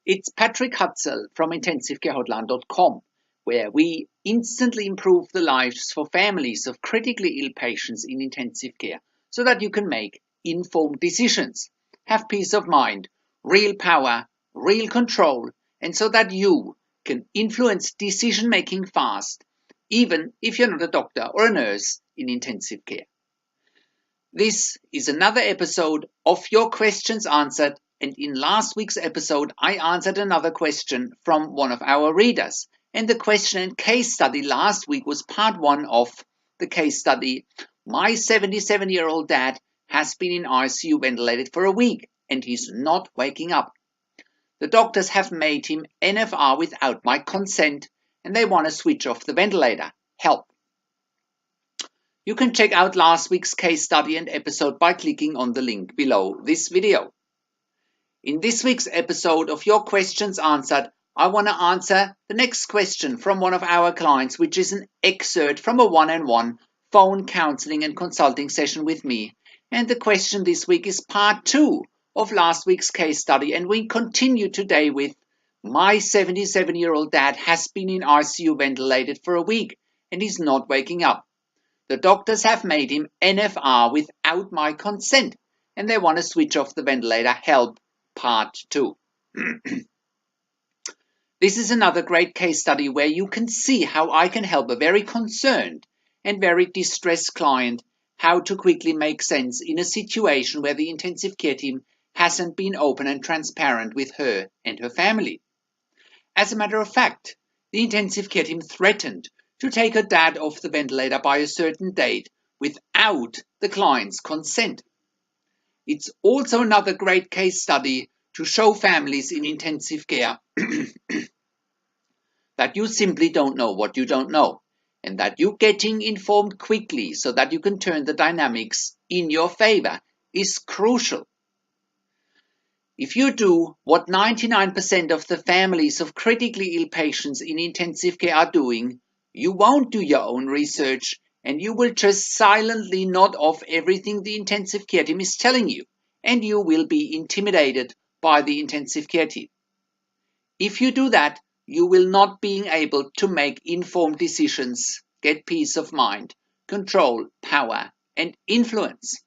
It's Patrick Hutzel from IntensiveCareHotline.com, where we instantly improve the lives for families of critically ill patients in intensive care so that you can make informed decisions, have peace of mind, real power, real control, and so that you can influence decision making fast, even if you're not a doctor or a nurse in intensive care. This is another episode of Your Questions Answered, and in last week's episode I answered another question from one of our readers, and the question and case study last week was part 1 of the case study. My 77-year-old dad has been in ICU ventilated for a week and he's not waking up. The doctors have made him NFR without my consent and they want to switch off the ventilator. Help! You can check out last week's case study and episode by clicking on the link below this video. In this week's episode of Your Questions Answered, I want to answer the next question from one of our clients, which is an excerpt from a one-on-one phone counseling and consulting session with me. And the question this week is part 2 of last week's case study, and we continue today with my 77-year-old dad has been in ICU ventilated for a week and he's not waking up. The doctors have made him NFR without my consent and they want to switch off the ventilator. Help, part 2. This is another great case study where you can see how I can help a very concerned and very distressed client how to quickly make sense in a situation where the intensive care team hasn't been open and transparent with her and her family. As a matter of fact, the intensive care team threatened to take her dad off the ventilator by a certain date without the client's consent. It's also another great case study to show families in intensive care that you simply don't know what you don't know, and that you getting informed quickly so that you can turn the dynamics in your favor is crucial. If you do what 99% of the families of critically ill patients in intensive care are doing, you won't do your own research and you will just silently nod off everything the intensive care team is telling you, and you will be intimidated by the intensive care team. If you do that, you will not be able to make informed decisions, get peace of mind, control, power, and influence.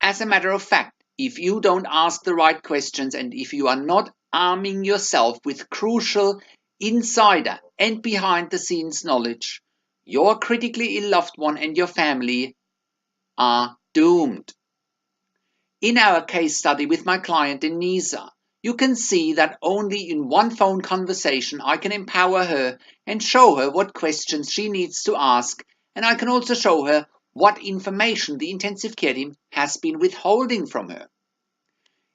As a matter of fact, if you don't ask the right questions and if you are not arming yourself with crucial insider and behind-the-scenes knowledge, your critically ill loved one and your family are doomed. In our case study with my client Denisa, you can see that only in one phone conversation I can empower her and show her what questions she needs to ask, and I can also show her what information the intensive care team has been withholding from her.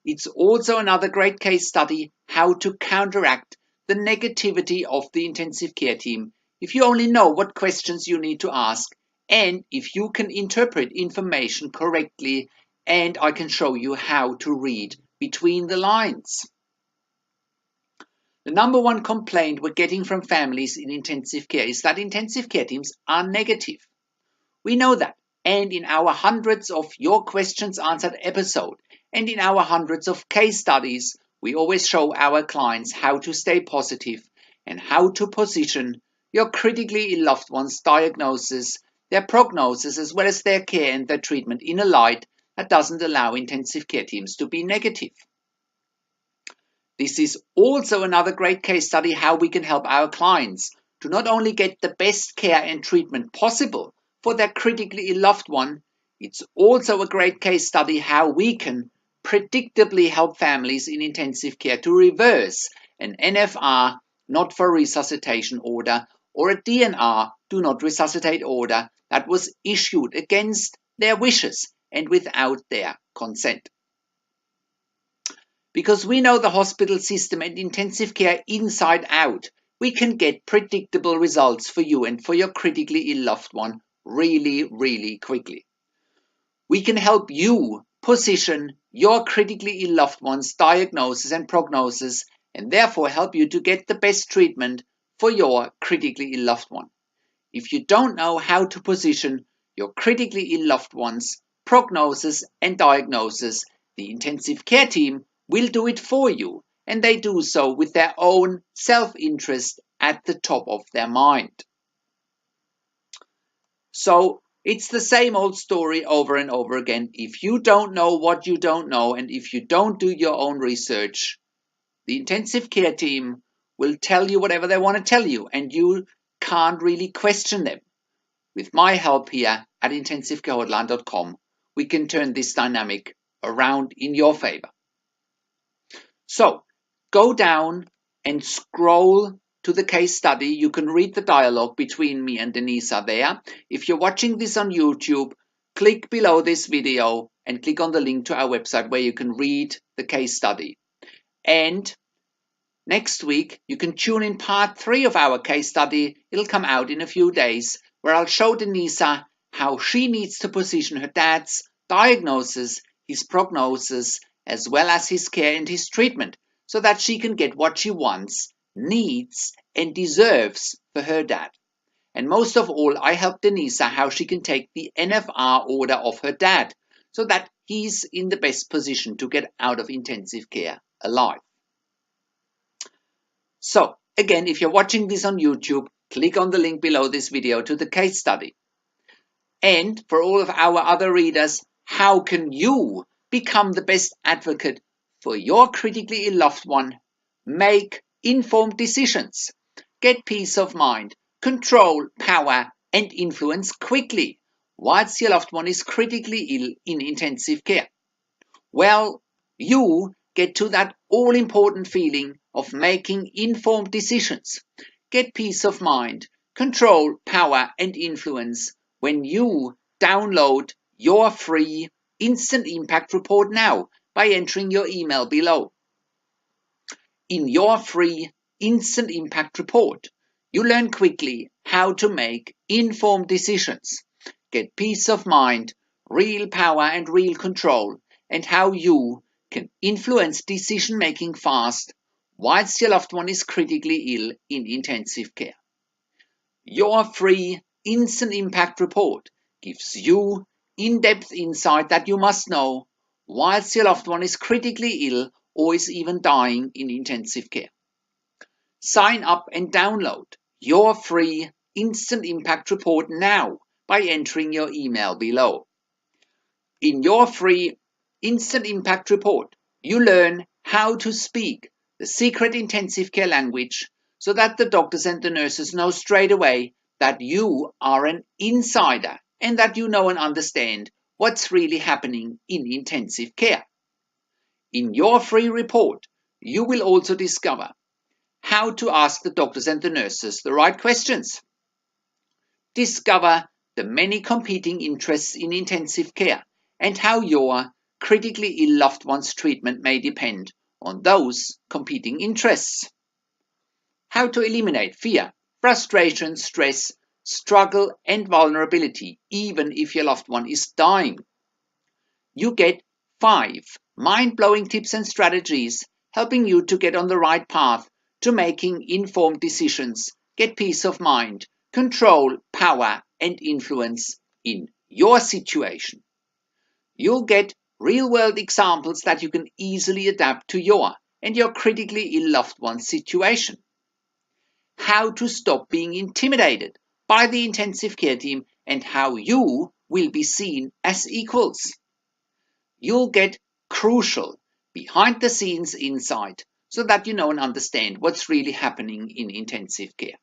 It's also another great case study how to counteract the negativity of the intensive care team if you only know what questions you need to ask and if you can interpret information correctly, and I can show you how to read between the lines. The number one complaint we're getting from families in intensive care is that intensive care teams are negative. We know that, and in our hundreds of Your Questions Answered episode and in our hundreds of case studies, we always show our clients how to stay positive and how to position your critically ill loved one's diagnosis, their prognosis, as well as their care and their treatment in a light that doesn't allow intensive care teams to be negative. This is also another great case study how we can help our clients to not only get the best care and treatment possible for their critically ill loved one, it's also a great case study how we can predictably help families in intensive care to reverse an NFR not for resuscitation order or a DNR do not resuscitate order that was issued against their wishes and without their consent. Because we know the hospital system and intensive care inside out, we can get predictable results for you and for your critically ill loved one really quickly. We can help you position your critically ill loved one's diagnosis and prognosis and therefore help you to get the best treatment for your critically ill loved one. If you don't know how to position your critically ill loved one's prognosis and diagnosis, the intensive care team will do it for you and they do so with their own self-interest at the top of their mind. So it's the same old story over and over again. If you don't know what you don't know, and if you don't do your own research, the intensive care team will tell you whatever they want to tell you, and you can't really question them. With my help here at intensivecarehotline.com, we can turn this dynamic around in your favor. So go down and scroll to the case study. You can read the dialogue between me and Denisa there. If you're watching this on YouTube, click below this video and click on the link to our website where you can read the case study. And next week, you can tune in part 3 of our case study. It'll come out in a few days, where I'll show Denisa how she needs to position her dad's diagnosis, his prognosis, as well as his care and his treatment, so that she can get what she wants, needs, and deserves for her dad. And most of all, I help Denisa how she can take the NFR order of her dad, so that he's in the best position to get out of intensive care alive. So again, if you're watching this on YouTube, click on the link below this video to the case study. And for all of our other readers, how can you become the best advocate for your critically ill loved one? Make informed decisions, get peace of mind, control, power, and influence quickly whilst your loved one is critically ill in intensive care. Well, you get to that all-important feeling of making informed decisions, get peace of mind, control, power, and influence when you download your free Instant Impact Report now by entering your email below. In your free Instant Impact Report, you learn quickly how to make informed decisions, get peace of mind, real power and real control, and how you can influence decision-making fast whilst your loved one is critically ill in intensive care. Your free Instant Impact Report gives you in-depth insight that you must know whilst your loved one is critically ill or is even dying in intensive care. Sign up and download your free Instant Impact Report now by entering your email below. In your free Instant Impact Report, you learn how to speak the secret intensive care language so that the doctors and the nurses know straight away that you are an insider and that you know and understand what's really happening in intensive care. In your free report, you will also discover how to ask the doctors and the nurses the right questions. Discover the many competing interests in intensive care and how your critically ill loved one's treatment may depend on those competing interests. How to eliminate fear, frustration, stress, struggle, and vulnerability, even if your loved one is dying. You get 5 mind-blowing tips and strategies helping you to get on the right path to making informed decisions, get peace of mind, control, power, and influence in your situation. You'll get real-world examples that you can easily adapt to your and your critically ill loved one's situation. How to stop being intimidated by the intensive care team and how you will be seen as equals. You'll get crucial behind-the-scenes insight so that you know and understand what's really happening in intensive care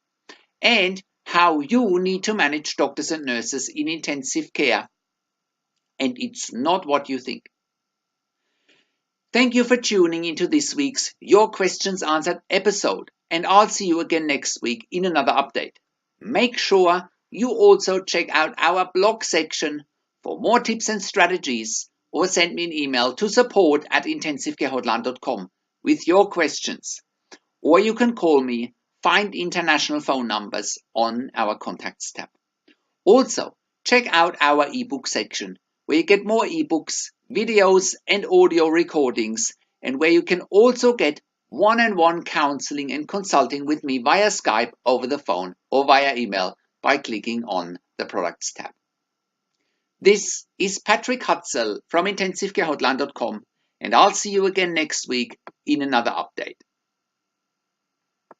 and how you need to manage doctors and nurses in intensive care, and it's not what you think. Thank you for tuning into this week's Your Questions Answered episode, and I'll see you again next week in another update. Make sure you also check out our blog section for more tips and strategies, or send me an email to support@intensivecarehotline.com with your questions. Or you can call me, find international phone numbers on our contacts tab. Also, check out our ebook section where you get more ebooks, videos and audio recordings, and where you can also get one-on-one counseling and consulting with me via Skype, over the phone or via email by clicking on the products tab. This is Patrick Hutzel from intensivecarehotline.com, And I'll see you again next week in another update.